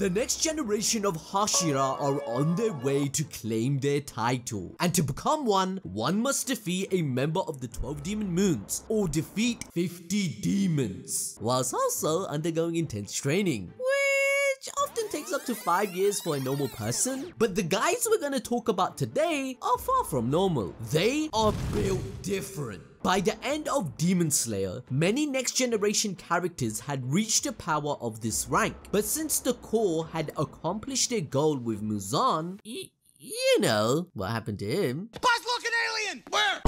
The next generation of Hashira are on their way to claim their title. And to become one must defeat a member of the 12 demon moons or defeat 50 demons, whilst also undergoing intense training, which often takes up to 5 years for a normal person. But the guys we're gonna talk about today are far from normal. They are built different. By the end of Demon Slayer, many next generation characters had reached the power of this rank, but since the core had accomplished their goal with Muzan, you know what happened to him. Buzz, look, an alien! Where?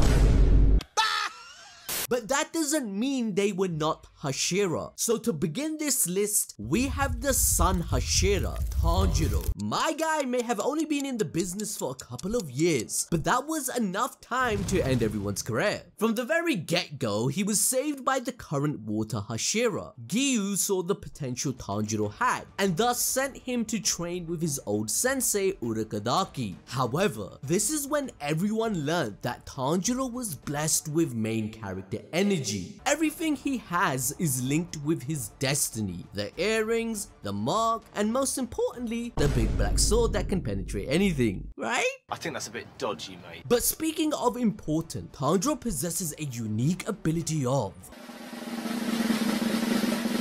But that doesn't mean they were not Hashira. So to begin this list, we have the Sun Hashira, Tanjiro. My guy may have only been in the business for a couple of years, but that was enough time to end everyone's career. From the very get-go, he was saved by the current water Hashira. Gyu saw the potential Tanjiro had, and thus sent him to train with his old sensei Urakadaki. However, this is when everyone learned that Tanjiro was blessed with main character energy. Everything he has is linked with his destiny. The earrings, the mark, and most importantly, the big black sword that can penetrate anything, right? I think that's a bit dodgy, mate. But speaking of important, Tanjiro possesses a unique ability of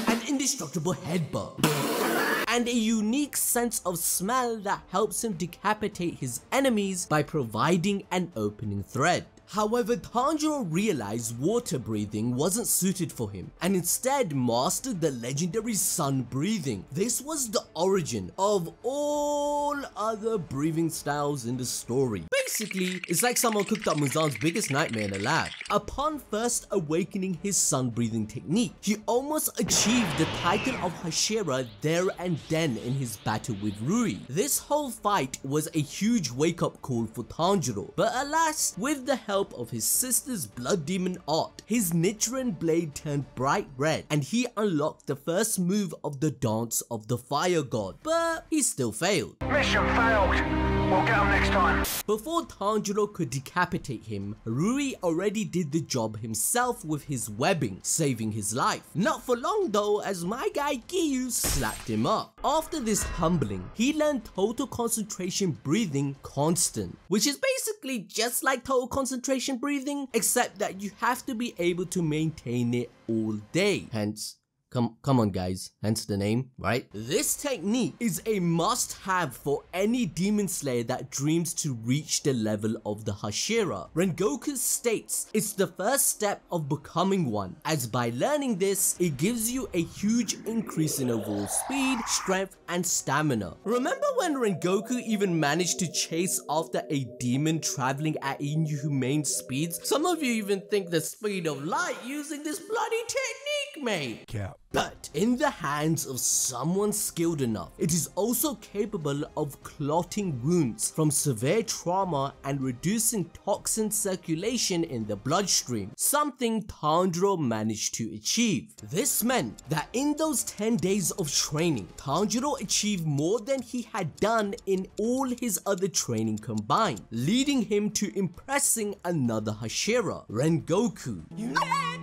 an indestructible headbutt and a unique sense of smell that helps him decapitate his enemies by providing an opening thread. However, Tanjiro realized water breathing wasn't suited for him and instead mastered the legendary sun breathing. This was the origin of all other breathing styles in the story. Basically, it's like someone cooked up Muzan's biggest nightmare in a lab. Upon first awakening his sun breathing technique, he almost achieved the title of Hashira there and then in his battle with Rui. This whole fight was a huge wake-up call for Tanjiro, but alas, with the help of his sister's blood demon art, his Nichiren blade turned bright red and he unlocked the first move of the Dance of the Fire God, but he still failed. Mission failed. We'll get him next time. Before Tanjiro could decapitate him, Rui already did the job himself with his webbing, saving his life. Not for long though, as my guy Gyu slapped him up. After this humbling, he learned total concentration breathing constant, which is basically just like total concentration breathing, except that you have to be able to maintain it all day. Hence, come on guys, hence the name, right? This technique is a must-have for any demon slayer that dreams to reach the level of the Hashira. Rengoku states it's the first step of becoming one, as by learning this, it gives you a huge increase in overall speed, strength, and stamina. Remember when Rengoku even managed to chase after a demon traveling at inhumane speeds? Some of you even think the speed of light using this bloody technique, mate. Cap. But in the hands of someone skilled enough, it is also capable of clotting wounds from severe trauma and reducing toxin circulation in the bloodstream, something Tanjiro managed to achieve. This meant that in those 10 days of training, Tanjiro achieved more than he had done in all his other training combined, leading him to impressing another Hashira, Rengoku.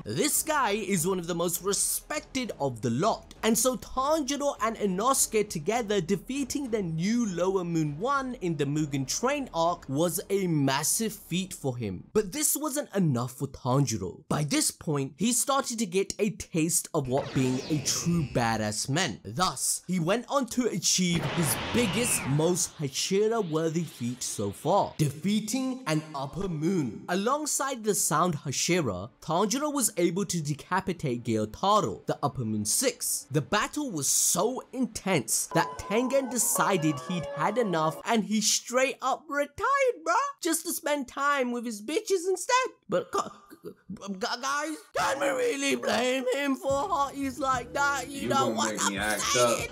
This guy is one of the most respected of the lot, and so Tanjiro and Inosuke together defeating the new Lower Moon 1 in the Mugen Train arc was a massive feat for him. But this wasn't enough for Tanjiro. By this point, he started to get a taste of what being a true badass meant. Thus, he went on to achieve his biggest, most Hashira-worthy feat so far, defeating an Upper Moon. Alongside the Sound Hashira, Tanjiro was able to decapitate Gyotaro, the Upper Moon 6. The battle was so intense that Tengen decided he'd had enough and he straight up retired, bruh, just to spend time with his bitches instead. But guys, can we really blame him for hotties like that? You know what I'm saying?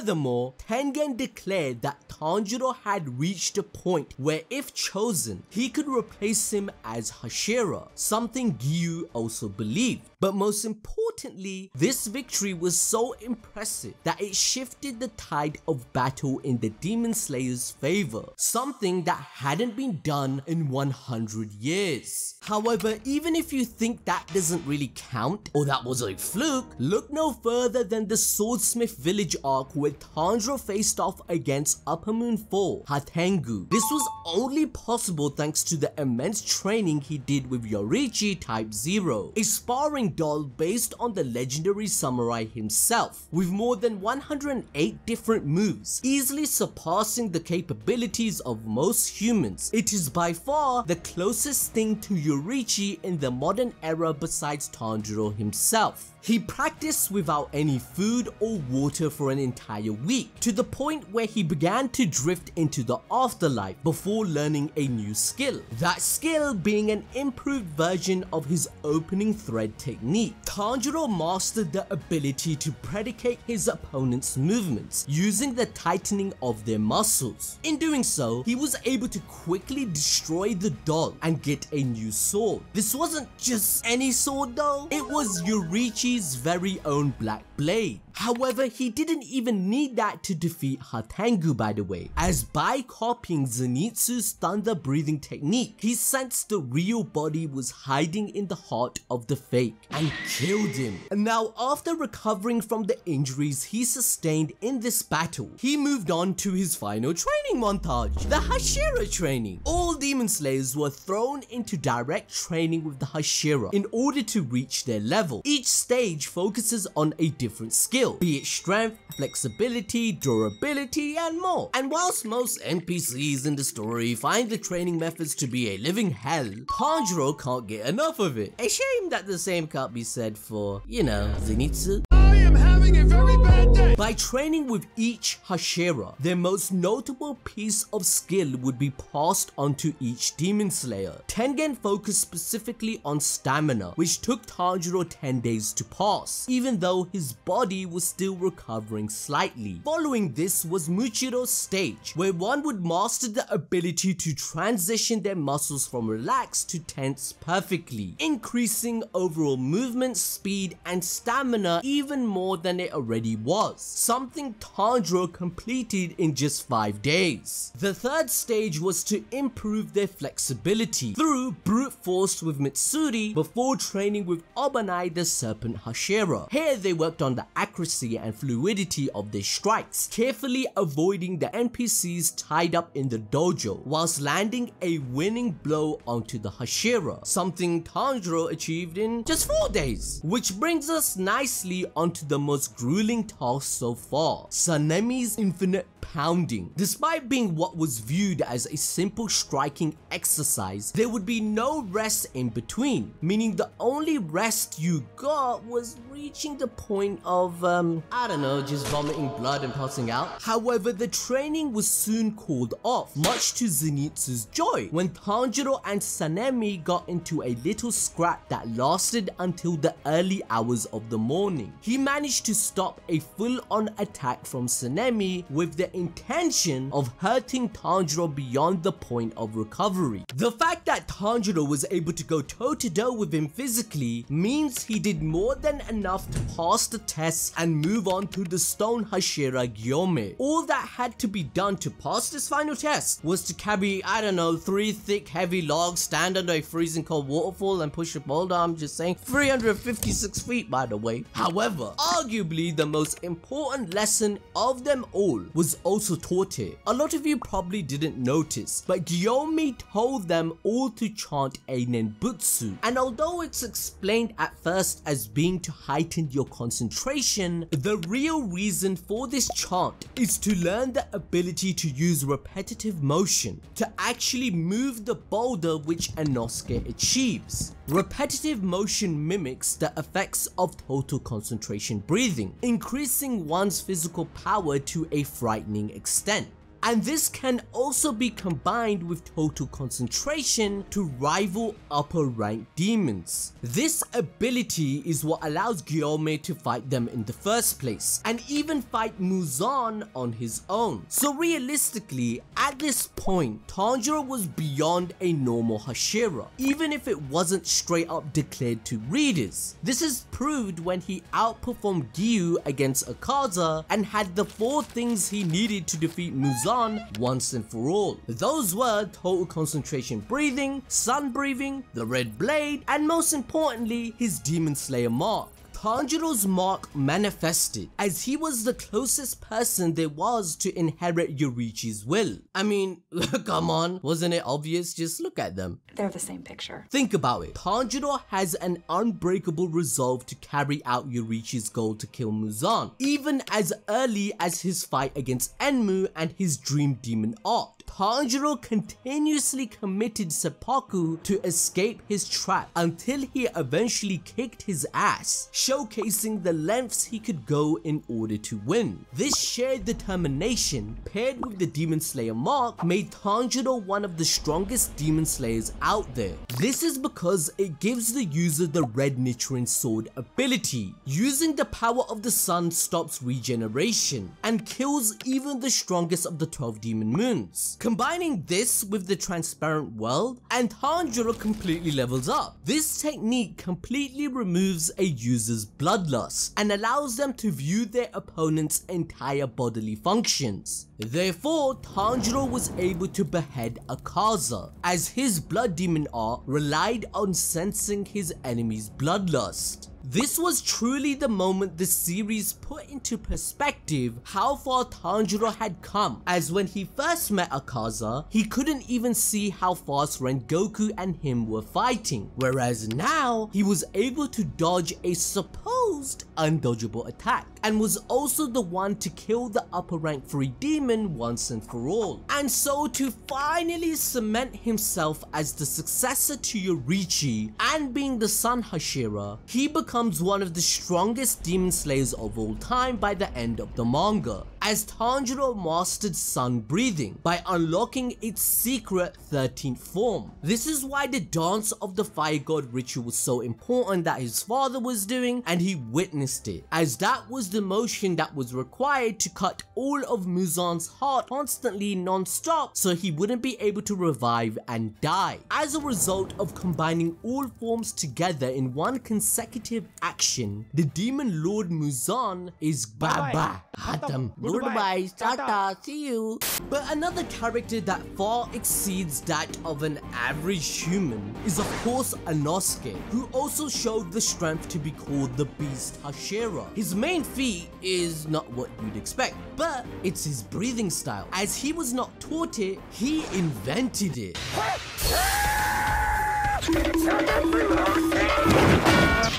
Furthermore, Tengen declared that Tanjiro had reached a point where if chosen, he could replace him as Hashira, something Gyu also believed. But most importantly, this victory was so impressive that it shifted the tide of battle in the Demon Slayer's favor, something that hadn't been done in 100 years. However, even if you think that doesn't really count, or that was a fluke, look no further than the Swordsmith Village arc where Tanjiro faced off against Upper Moon 4, Hatengu. This was only possible thanks to the immense training he did with Yoriichi Type 0, a sparring doll based on the legendary samurai himself, with more than 108 different moves, easily surpassing the capabilities of most humans. It is by far the closest thing to Yoriichi in the modern era besides Tanjiro himself. He practiced without any food or water for an entire week, to the point where he began to drift into the afterlife before learning a new skill. That skill being an improved version of his opening thread technique. Tanjiro mastered the ability to predicate his opponent's movements using the tightening of their muscles. In doing so, he was able to quickly destroy the doll and get a new sword. This wasn't just any sword though, it was Yoriichi's very own black blade. However, he didn't even need that to defeat Hatengu, by the way, as by copying Zenitsu's thunder breathing technique, he sensed the real body was hiding in the heart of the fake and killed him. And now, after recovering from the injuries he sustained in this battle, he moved on to his final training montage, the Hashira training. All Demon Slayers were thrown into direct training with the Hashira in order to reach their level. Each stage focuses on a different skill, be it strength, flexibility, durability, and more. And whilst most NPCs in the story find the training methods to be a living hell, Tanjiro can't get enough of it. A shame that the same can't be said for, you know, Zenitsu. I am having a very bad day. By training with each Hashira, their most notable piece of skill would be passed on to each Demon Slayer. Tengen focused specifically on stamina, which took Tanjiro 10 days to pass, even though his body was still recovering slightly. Following this was Muchiro's stage, where one would master the ability to transition their muscles from relaxed to tense perfectly, increasing overall movement speed and stamina even more than it already was, something Tanjiro completed in just 5 days. The third stage was to improve their flexibility through brute force with Mitsuri before training with Obanai the Serpent Hashira. Here they worked on the accuracy and fluidity of their strikes, carefully avoiding the NPCs tied up in the dojo whilst landing a winning blow onto the Hashira, something Tanjiro achieved in just 4 days. Which brings us nicely onto the most grueling task so far, Sanemi's infinite pounding. Despite being what was viewed as a simple striking exercise, there would be no rest in between, meaning the only rest you got was reaching the point of, I don't know, just vomiting blood and passing out. However, the training was soon called off, much to Zenitsu's joy, when Tanjiro and Sanemi got into a little scrap that lasted until the early hours of the morning. He managed to stop a full-on attack from Sanemi with the intention of hurting Tanjiro beyond the point of recovery. The fact that Tanjiro was able to go toe-to-toe with him physically means he did more than enough to pass the test and move on to the Stone Hashira Gyome. All that had to be done to pass this final test was to carry, I don't know, 3 thick heavy logs, stand under a freezing cold waterfall and push a boulder. I'm just saying, 356 feet by the way. However, arguably the most important lesson of them all was also taught here. A lot of you probably didn't notice, but Gyome told them all to chant a Nenbutsu, and although it's explained at first as being to heighten your concentration, the real reason for this chant is to learn the ability to use repetitive motion to actually move the boulder, which Inosuke achieves. Repetitive motion mimics the effects of total concentration breathing, increasing one's physical power to a frightening extent. and this can also be combined with total concentration to rival upper rank demons. This ability is what allows Gyome to fight them in the first place, and even fight Muzan on his own. So realistically, at this point, Tanjiro was beyond a normal Hashira, even if it wasn't straight up declared to readers. This is proved when he outperformed Gyu against Akaza and had the 4 things he needed to defeat Muzan once and for all. Those were total concentration breathing, sun breathing, the red blade, and most importantly, his Demon Slayer mark. Tanjiro's mark manifested as he was the closest person there was to inherit Yorichi's will. I mean, come on, wasn't it obvious? Just look at them. They're the same picture. Think about it. Tanjiro has an unbreakable resolve to carry out Yorichi's goal to kill Muzan, even as early as his fight against Enmu and his dream demon arc. Tanjiro continuously committed seppuku to escape his trap until he eventually kicked his ass, showcasing the lengths he could go in order to win. This shared determination, paired with the Demon Slayer mark, made Tanjiro one of the strongest Demon Slayers out there. This is because it gives the user the Red Nichiren Sword ability. Using the power of the sun stops regeneration and kills even the strongest of the 12 demon moons. Combining this with the transparent world, and Tanjiro completely levels up. This technique completely removes a user's bloodlust and allows them to view their opponent's entire bodily functions. Therefore, Tanjiro was able to behead Akaza, as his blood demon arc relied on sensing his enemy's bloodlust. This was truly the moment the series put into perspective how far Tanjiro had come, as when he first met Akaza, he couldn't even see how fast Rengoku and him were fighting, whereas now he was able to dodge a supposed undodgeable attack, and was also the one to kill the upper rank 3 demon once and for all. And so to finally cement himself as the successor to Yorichi and being the Sun Hashira, he becomes one of the strongest demon slayers of all time by the end of the manga, as Tanjiro mastered sun breathing by unlocking its secret 13th form. This is why the dance of the fire god ritual was so important that his father was doing, and he witnessed it, as that was the motion that was required to cut all of Muzan's heart constantly non-stop so he wouldn't be able to revive and die. As a result of combining all forms together in one consecutive action, the demon lord Muzan is Baba Hatam. Goodbye, tata, see you. But another character that far exceeds that of an average human is of course Inosuke, who also showed the strength to be called the Beast Hashira. His main feat is not what you'd expect, but it's his breathing style. As he was not taught it, he invented it.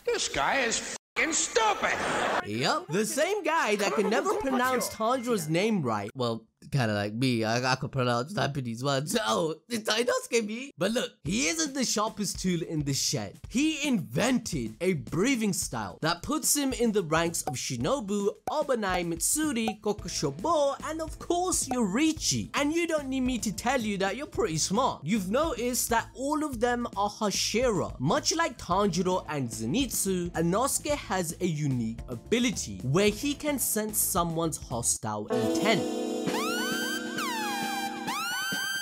This guy is f***ing stupid. Yup, the same guy that can never pronounce Tanjiro's name right. Well, kind of like me, I could pronounce Japanese words. Oh, it's Inosuke me. But look, he isn't the sharpest tool in the shed. He invented a breathing style that puts him in the ranks of Shinobu, Obanai, Mitsuri, Kokushobo, and of course Yorichi. And you don't need me to tell you that you're pretty smart. You've noticed that all of them are Hashira. Much like Tanjiro and Zenitsu, Inosuke has a unique ability where he can sense someone's hostile intent.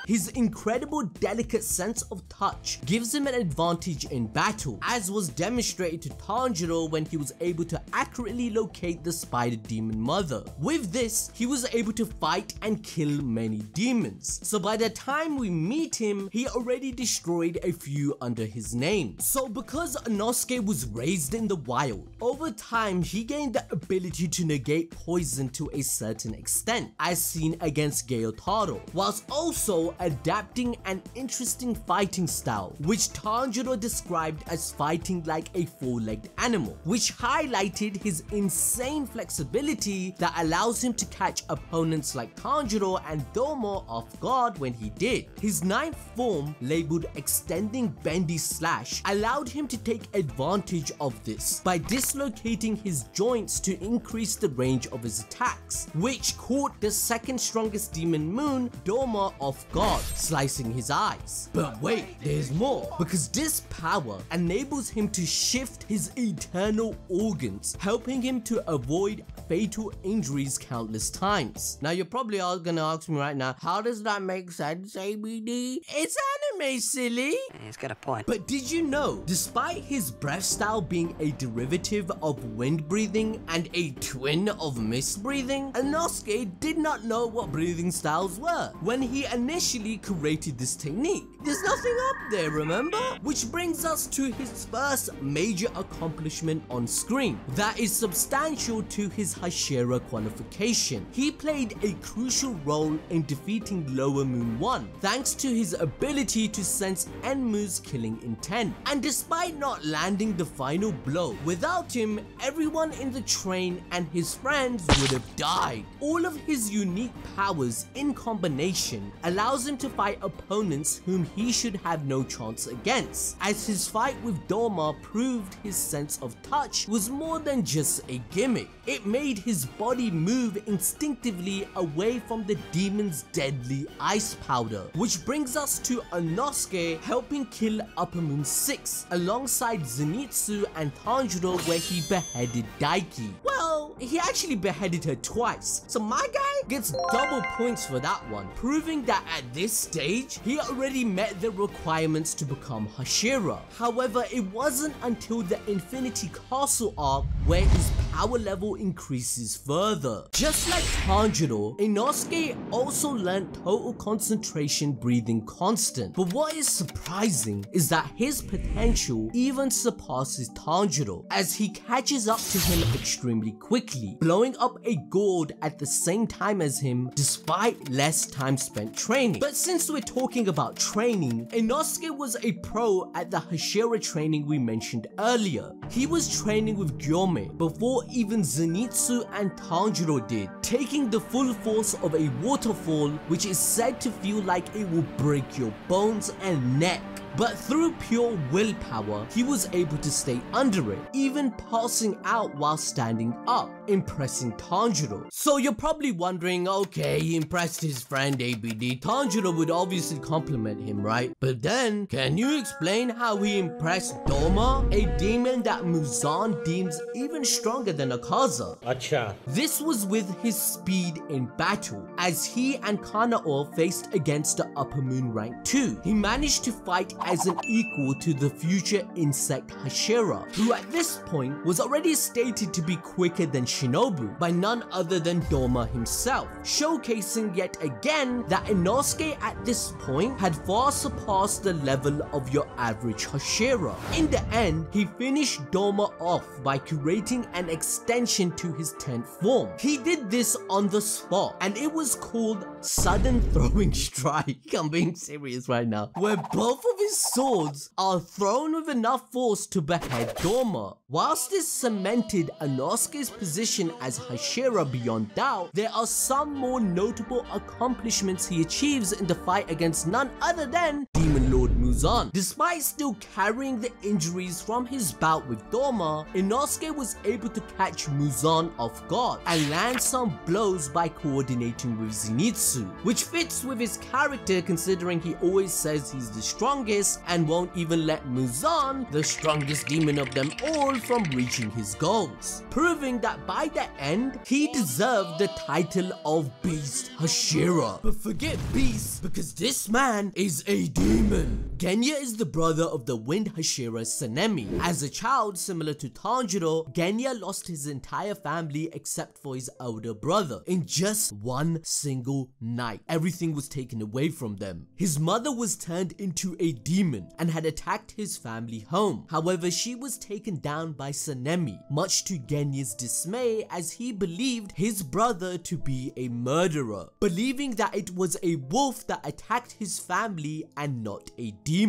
His incredible delicate sense of touch gives him an advantage in battle, as was demonstrated to Tanjiro when he was able to accurately locate the spider demon mother. With this, he was able to fight and kill many demons, so by the time we meet him, he already destroyed a few under his name. So because Inosuke was raised in the wild, over time he gained the ability to negate poison to a certain extent, as seen against Gyotaro, whilst also adapting an interesting fighting style, which Tanjiro described as fighting like a four-legged animal, which highlighted his insane flexibility that allows him to catch opponents like Tanjiro and Doma off guard when he did. His ninth form, labeled Extending Bendy Slash, allowed him to take advantage of this by dislocating his joints to increase the range of his attacks, which caught the second strongest demon moon, Doma, off guard, slicing his eyes. But wait, there's more, because this power enables him to shift his eternal organs, helping him to avoid fatal injuries countless times. Now you're probably all gonna ask me right now, how does that make sense, ABD? It's anime, silly! He's got a point. But did you know, despite his breath style being a derivative of wind breathing and a twin of mist breathing, Inosuke did not know what breathing styles were when he initially created this technique. There's nothing up there, remember? Which brings us to his first major accomplishment on screen that is substantial to his Hashira qualification. He played a crucial role in defeating Lower Moon 1 thanks to his ability to sense Enmu's killing intent. And despite not landing the final blow, without him, everyone in the train and his friends would have died. All of his unique powers in combination allows him to fight opponents whom he should have no chance against, as his fight with Doma proved his sense of touch was more than just a gimmick. It made his body move instinctively away from the demon's deadly ice powder, which brings us to Inosuke helping kill Upper Moon 6 alongside Zenitsu and Tanjiro, where he beheaded Daiki. Well, he actually beheaded her twice, so my guy gets double points for that one, proving that at this stage he already met the requirements to become Hashira. However, it wasn't until the Infinity Castle arc where his power level increases further. Just like Tanjiro, Inosuke also learned total concentration breathing constant. But what is surprising is that his potential even surpasses Tanjiro, as he catches up to him extremely quickly, blowing up a gourd at the same time as him despite less time spent training. But since we're talking about training, Inosuke was a pro at the Hashira training we mentioned earlier. He was training with Gyome before even Zenitsu and Tanjiro did, taking the full force of a waterfall, which is said to feel like it will break your bones and neck. But through pure willpower, he was able to stay under it, even passing out while standing up, impressing Tanjiro. So you're probably wondering, okay, he impressed his friend ABD, Tanjiro would obviously compliment him, right? But then, can you explain how he impressed Doma, a demon that Muzan deems even stronger than Akaza? Acha. This was with his speed in battle, as he and Kanao faced against the Upper Moon rank 2. He managed to fight as an equal to the future insect Hashira, who at this point was already stated to be quicker than Shinobu by none other than Doma himself, showcasing yet again that Inosuke at this point had far surpassed the level of your average Hashira. In the end, he finished Doma off by creating an extension to his 10th form. He did this on the spot, and it was called Sudden Throwing Strike. I'm being serious right now, where both of his swords are thrown with enough force to behead Doma. Whilst this cemented Inosuke's position as Hashira beyond doubt, there are some more notable accomplishments he achieves in the fight against none other than Demon Lord Muzan. Despite still carrying the injuries from his bout with Doma, Inosuke was able to catch Muzan off guard and land some blows by coordinating with Zenitsu, which fits with his character considering he always says he's the strongest and won't even let Muzan, the strongest demon of them all, from reaching his goals, proving that by the end, he deserved the title of Beast Hashira. But forget Beast, because this man is a demon. Genya is the brother of the Wind Hashira Sanemi. As a child, similar to Tanjiro, Genya lost his entire family except for his elder brother in just one single night. Everything was taken away from them. His mother was turned into a demon and had attacked his family home. However, she was taken down by Sanemi, much to Genya's dismay, as he believed his brother to be a murderer, believing that it was a wolf that attacked his family and not a demon.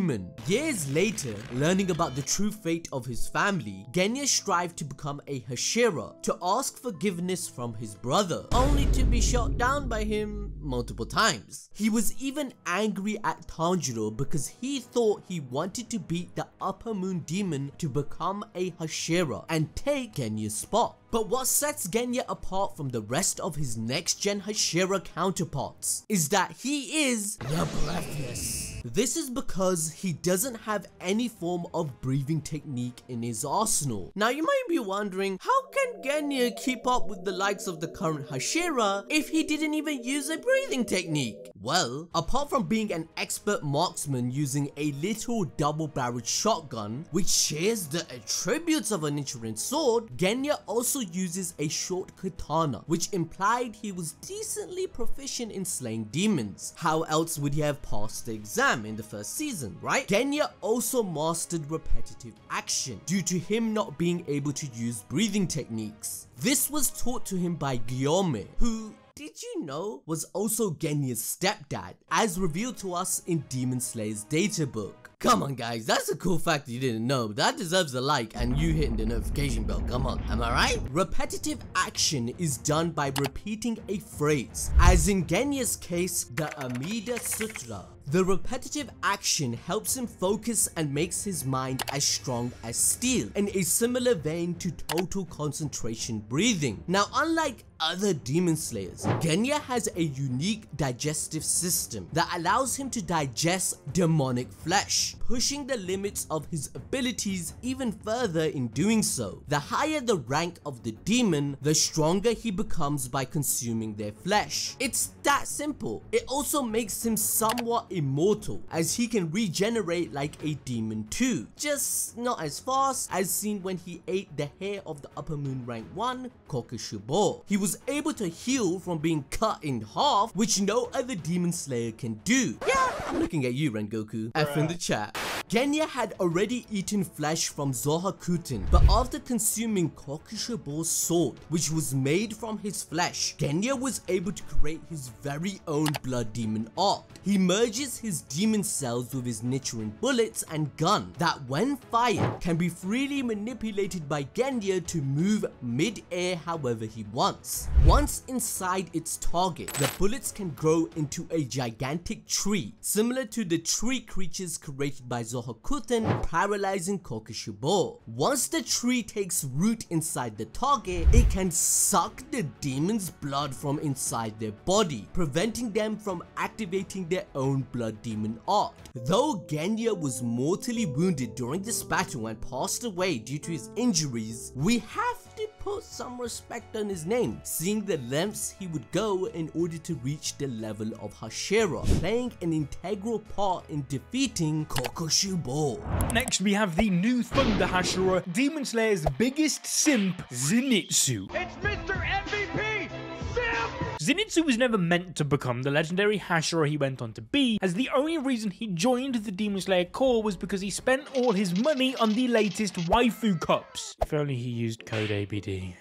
Years later, learning about the true fate of his family, Genya strived to become a Hashira to ask forgiveness from his brother, only to be shot down by him multiple times. He was even angry at Tanjiro because he thought he wanted to beat the Upper Moon Demon to become a Hashira and take Genya's spot. But what sets Genya apart from the rest of his next gen Hashira counterparts is that he is the Breathless. This is because he doesn't have any form of breathing technique in his arsenal. Now you might be wondering, how can Genya keep up with the likes of the current Hashira if he didn't even use a breathing technique? Well, apart from being an expert marksman using a little double-barreled shotgun, which shares the attributes of a Nichiren sword, Genya also uses a short katana, which implied he was decently proficient in slaying demons. How else would he have passed the exam in the first season, right? Genya also mastered repetitive action due to him not being able to use breathing techniques. This was taught to him by Guillaume, who, did you know, was also Genya's stepdad, as revealed to us in Demon Slayer's databook. Come on guys, that's a cool fact you didn't know. That deserves a like and you hitting the notification bell, come on, am I right? Repetitive action is done by repeating a phrase, as in Genya's case, the Amida Sutra. The repetitive action helps him focus and makes his mind as strong as steel, in a similar vein to total concentration breathing. Now, unlike other demon slayers, Genya has a unique digestive system that allows him to digest demonic flesh, pushing the limits of his abilities even further in doing so. The higher the rank of the demon, the stronger he becomes by consuming their flesh. It's that simple. It also makes him somewhat immortal, as he can regenerate like a demon too, just not as fast as seen when he ate the hair of the Upper Moon rank 1 Kokushibo. He was able to heal from being cut in half, which no other demon slayer can do. Yeah, I'm looking at you, Rengoku. F in the chat. Genya had already eaten flesh from Zohakuten, but after consuming Kokushibo's sword, which was made from his flesh, Genya was able to create his very own blood demon art. He merges his demon cells with his Nichiren bullets and gun that, when fired, can be freely manipulated by Genya to move mid-air however he wants. Once inside its target, the bullets can grow into a gigantic tree, similar to the tree creatures created by Zohakuten, paralyzing Kokushibo. Once the tree takes root inside the target, it can suck the demon's blood from inside their body, preventing them from activating their own blood demon art. Though Genya was mortally wounded during this battle and passed away due to his injuries, we have to put some respect on his name, seeing the lengths he would go in order to reach the level of Hashira, playing an integral part in defeating Kokushibo. Next we have the new Thunder Hashira, Demon Slayer's biggest simp, Zenitsu. It's Mr. MVP! Simp! Zenitsu was never meant to become the legendary Hashira he went on to be, as the only reason he joined the Demon Slayer Corps was because he spent all his money on the latest waifu cups. If only he used code ABD.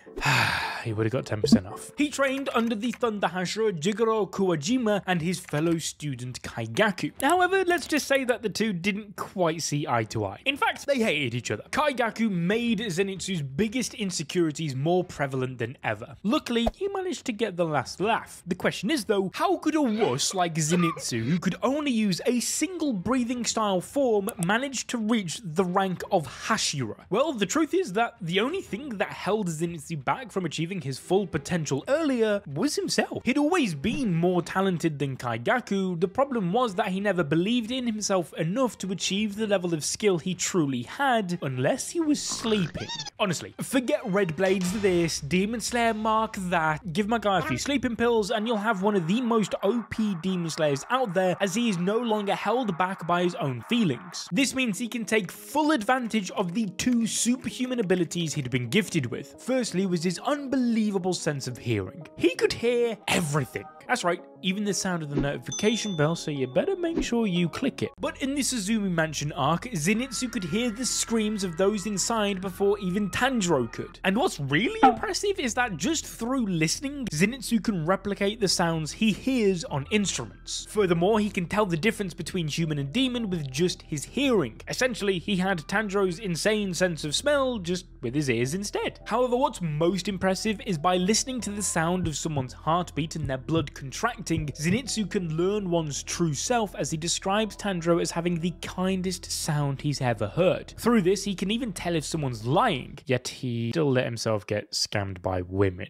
He would have got 10% off. He trained under the Thunder Hashira Jigoro Kuwajima and his fellow student Kaigaku. However, let's just say that the two didn't quite see eye to eye. In fact, they hated each other. Kaigaku made Zenitsu's biggest insecurities more prevalent than ever. Luckily, he managed to get the last laugh. The question is though, how could a wuss like Zenitsu, who could only use a single breathing style form, manage to reach the rank of Hashira? Well, the truth is that the only thing that held Zenitsu back from achieving achieving his full potential earlier was himself. He'd always been more talented than Kaigaku. The problem was that he never believed in himself enough to achieve the level of skill he truly had unless he was sleeping. Honestly, forget Red Blades this, Demon Slayer mark that, give my guy a few sleeping pills and you'll have one of the most OP Demon Slayers out there, as he is no longer held back by his own feelings. This means he can take full advantage of the two superhuman abilities he'd been gifted with. Firstly was his unbelievable sense of hearing. He could hear everything. That's right, even the sound of the notification bell, so you better make sure you click it. But in the Suzumi Mansion arc, Zenitsu could hear the screams of those inside before even Tanjiro could. And what's really impressive is that just through listening, Zenitsu can replicate the sounds he hears on instruments. Furthermore, he can tell the difference between human and demon with just his hearing. Essentially, he had Tanjiro's insane sense of smell, just with his ears instead. However, what's most impressive is by listening to the sound of someone's heartbeat and their blood contracting, Zenitsu can learn one's true self, as he describes Tanjiro as having the kindest sound he's ever heard. Through this, he can even tell if someone's lying, yet he still let himself get scammed by women.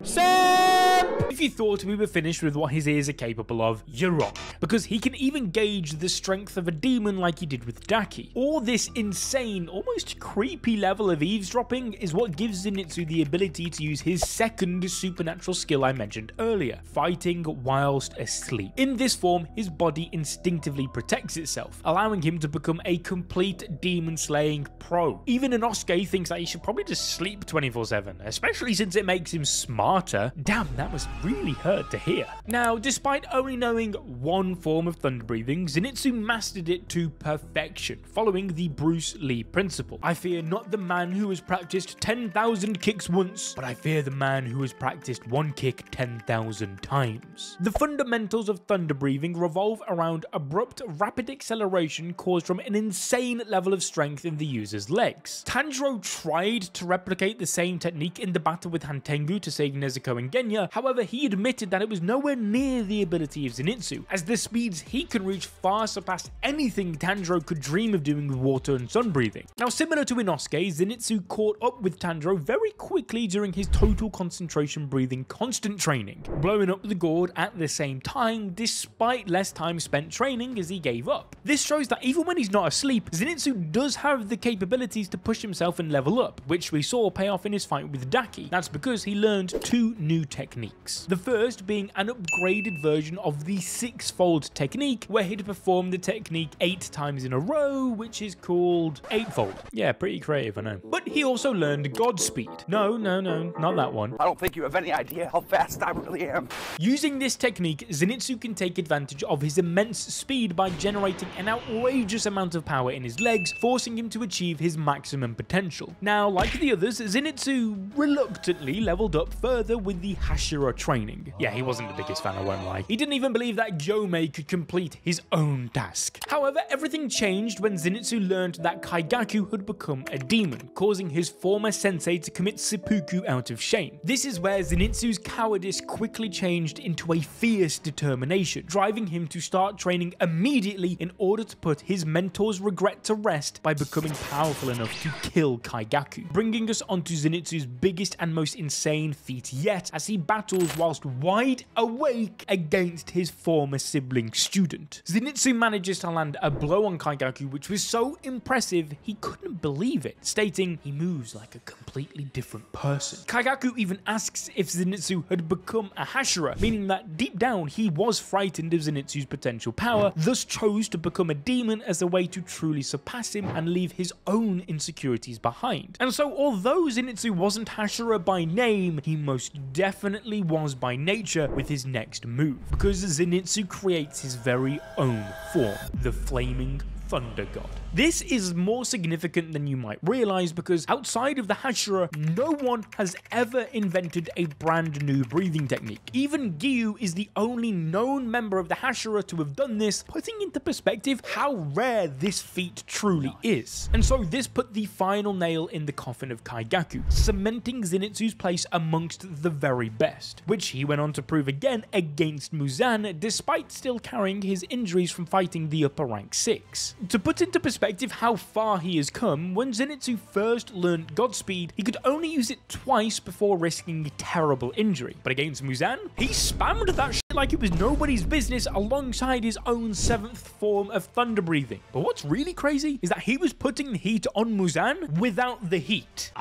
If you thought we were finished with what his ears are capable of, you're wrong, because he can even gauge the strength of a demon like he did with Daki. All this insane, almost creepy level of eavesdropping is what gives Zenitsu the ability to use his second supernatural skill I mentioned earlier, fighting whilst asleep. In this form, his body instinctively protects itself, allowing him to become a complete demon slaying pro. Even Inosuke thinks that he should probably just sleep 24/7, especially since it makes him smarter. Damn, that must really hurt to hear. Now, despite only knowing one form of thunder breathing, Zenitsu mastered it to perfection, following the Bruce Lee principle. I fear not the man who has practiced 10,000 kicks once, but I fear the man who has practiced one kick 10,000 times. The fundamentals of thunder breathing revolve around abrupt, rapid acceleration caused from an insane level of strength in the user's legs. Tanjiro tried to replicate the same technique in the battle with Hantengu to save Nezuko and Genya. However, he admitted that it was nowhere near the ability of Zenitsu, as the speeds he can reach far surpassed anything Tanjiro could dream of doing with water and sun breathing. Now, similar to Inosuke, Zenitsu caught up with Tanjiro very quickly during his total concentration breathing constant training, blowing up the gourd at the same time despite less time spent training as he gave up. This shows that even when he's not asleep, Zenitsu does have the capabilities to push himself and level up, which we saw pay off in his fight with Daki. That's because he learned two new techniques. The first being an upgraded version of the sixfold technique, where he'd perform the technique 8 times in a row, which is called eightfold. Yeah, pretty creative, I know. But he also learned Godspeed. No, not that one. I don't think you have any idea how fast I really am. Using this technique, Zenitsu can take advantage of his immense speed by generating an outrageous amount of power in his legs, forcing him to achieve his maximum potential. Now, like the others, Zenitsu reluctantly leveled up further with the Hashira training. Yeah, he wasn't the biggest fan, I won't lie. He didn't even believe that Gyomei could complete his own task. However, everything changed when Zenitsu learned that Kaigaku had become a demon, causing his former sensei to commit seppuku out of shame. This is where Zenitsu's cowardice quickly changed into a fierce determination, driving him to start training immediately in order to put his mentor's regret to rest by becoming powerful enough to kill Kaigaku, bringing us onto Zenitsu's biggest and most insane feat yet, as he battles whilst wide awake against his former sibling student. Zenitsu manages to land a blow on Kaigaku which was so impressive he couldn't believe it, stating he moves like a completely different person. Kaigaku even asks if Zenitsu had become a Hashira, meaning that deep down he was frightened of Zenitsu's potential power, thus chose to become a demon as a way to truly surpass him and leave his own insecurities behind. And so although Zenitsu wasn't Hashira by name, he most definitely was by nature with his next move, because Zenitsu creates his very own form, the Flaming Thunder God. This is more significant than you might realize, because outside of the Hashira, no one has ever invented a brand new breathing technique. Even Gyu is the only known member of the Hashira to have done this, putting into perspective how rare this feat truly is. And so this put the final nail in the coffin of Kaigaku, cementing Zenitsu's place amongst the very best, which he went on to prove again against Muzan, despite still carrying his injuries from fighting the upper rank 6. To put into perspective how far he has come, when Zenitsu first learned Godspeed, he could only use it twice before risking a terrible injury. But against Muzan, he spammed that shit like it was nobody's business alongside his own 7th form of thunder breathing. But what's really crazy is that he was putting the heat on Muzan without the heat.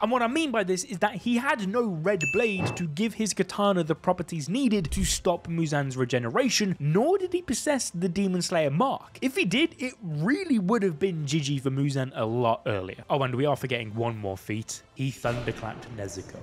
And what I mean by this is that he had no red blade to give his katana the properties needed to stop Muzan's regeneration, nor did he possess the Demon Slayer mark. If he did, it really would have been GG for Muzan a lot earlier. Oh, and we are forgetting one more feat. He thunderclapped Nezuko.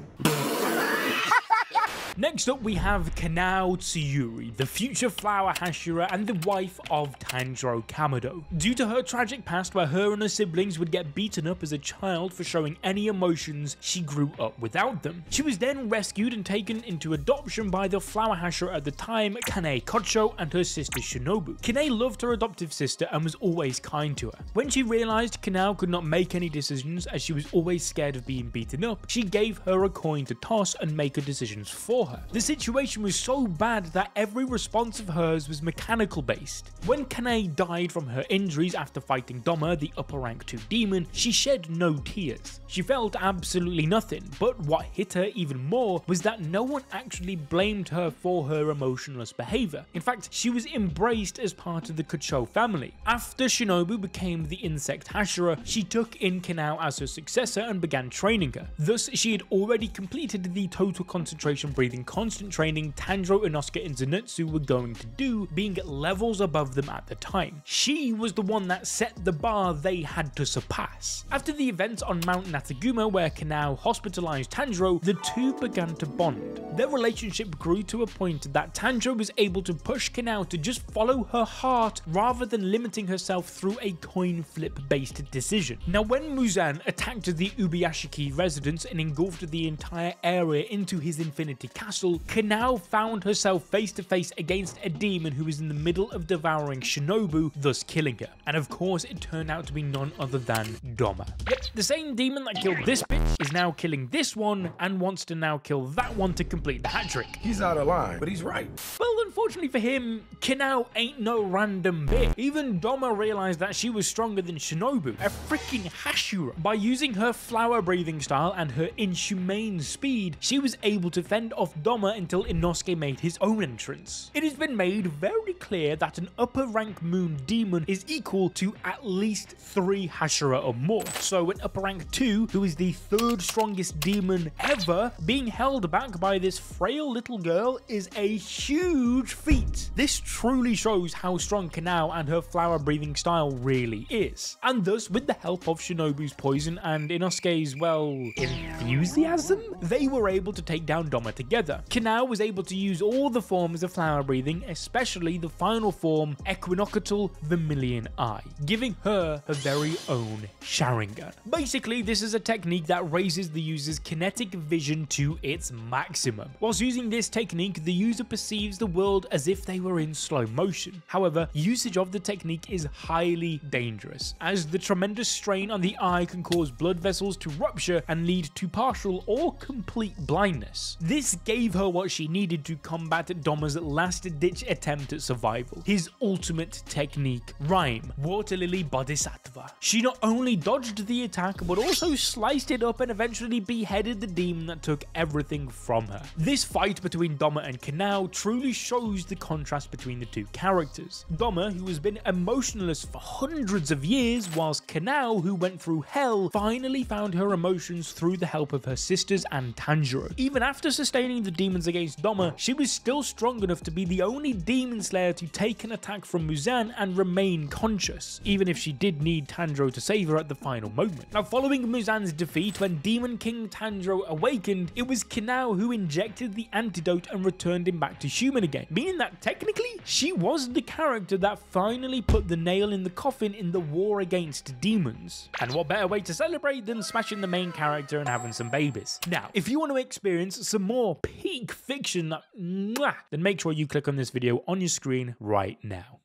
Next up, we have Kanao Tsuyuri, the future flower Hashira and the wife of Tanjiro Kamado. Due to her tragic past where her and her siblings would get beaten up as a child for showing any emotions, she grew up without them. She was then rescued and taken into adoption by the flower Hashira at the time, Kane Kocho, and her sister Shinobu. Kane loved her adoptive sister and was always kind to her. When she realized Kanao could not make any decisions as she was always scared of being beaten up, she gave her a coin to toss and make her decisions for her. The situation was so bad that every response of hers was mechanical based. When Kane died from her injuries after fighting Doma, the upper rank 2 demon, she shed no tears. She felt absolutely nothing, but what hit her even more was that no one actually blamed her for her emotionless behavior. In fact, she was embraced as part of the Kocho family. After Shinobu became the insect Hashira, she took in Kanao as her successor and began training her. Thus, she had already completed the total concentration breathing constant training Tanjiro, Inosuke, and Zenitsu were going to do, being levels above them at the time. She was the one that set the bar they had to surpass. After the events on Mount Nataguma where Kanao hospitalized Tanjiro, the two began to bond. Their relationship grew to a point that Tanjiro was able to push Kanao to just follow her heart rather than limiting herself through a coin flip based decision. Now, when Muzan attacked the Ubuyashiki residence and engulfed the entire area into his infinity castle, Kanao found herself face to face against a demon who was in the middle of devouring Shinobu, thus killing her. And of course, it turned out to be none other than Doma. Yet, the same demon that killed this bitch is now killing this one and wants to now kill that one to complete the hat trick. He's out of line, but he's right. Well, unfortunately for him, Kanao ain't no random bitch. Even Doma realized that she was stronger than Shinobu, a freaking Hashira. By using her flower breathing style and her inhumane speed, she was able to fend off Doma until Inosuke made his own entrance. It has been made very clear that an upper rank moon demon is equal to at least 3 Hashira or more. So an upper rank 2, who is the 3rd strongest demon ever, being held back by this frail little girl is a huge feat. This truly shows how strong Kanao and her flower breathing style really is. And thus, with the help of Shinobu's poison and Inosuke's, well, enthusiasm, they were able to take down Doma together. Kanao was able to use all the forms of flower breathing, especially the final form, Equinoctial Vermilion Eye, giving her her very own Sharingan. Basically, this is a technique that raises the user's kinetic vision to its maximum. Whilst using this technique, the user perceives the world as if they were in slow motion. However, usage of the technique is highly dangerous, as the tremendous strain on the eye can cause blood vessels to rupture and lead to partial or complete blindness. This gave her what she needed to combat Doma's last-ditch attempt at survival, his ultimate technique, Rhyme, Water Lily Bodhisattva. She not only dodged the attack, but also sliced it up and eventually beheaded the demon that took everything from her. This fight between Doma and Kanao truly shows the contrast between the two characters. Doma, who has been emotionless for hundreds of years, whilst Kanao, who went through hell, finally found her emotions through the help of her sisters and Tanjiro. Even after sustaining the demons against Doma, she was still strong enough to be the only demon slayer to take an attack from Muzan and remain conscious, even if she did need Tanjiro to save her at the final moment. Now, following Muzan's defeat, when Demon King Tanjiro awakened, it was Kanao who injected the antidote and returned him back to human again, meaning that technically she was the character that finally put the nail in the coffin in the war against demons. And what better way to celebrate than smashing the main character and having some babies. Now, if you want to experience some more peak fiction, then make sure you click on this video on your screen right now.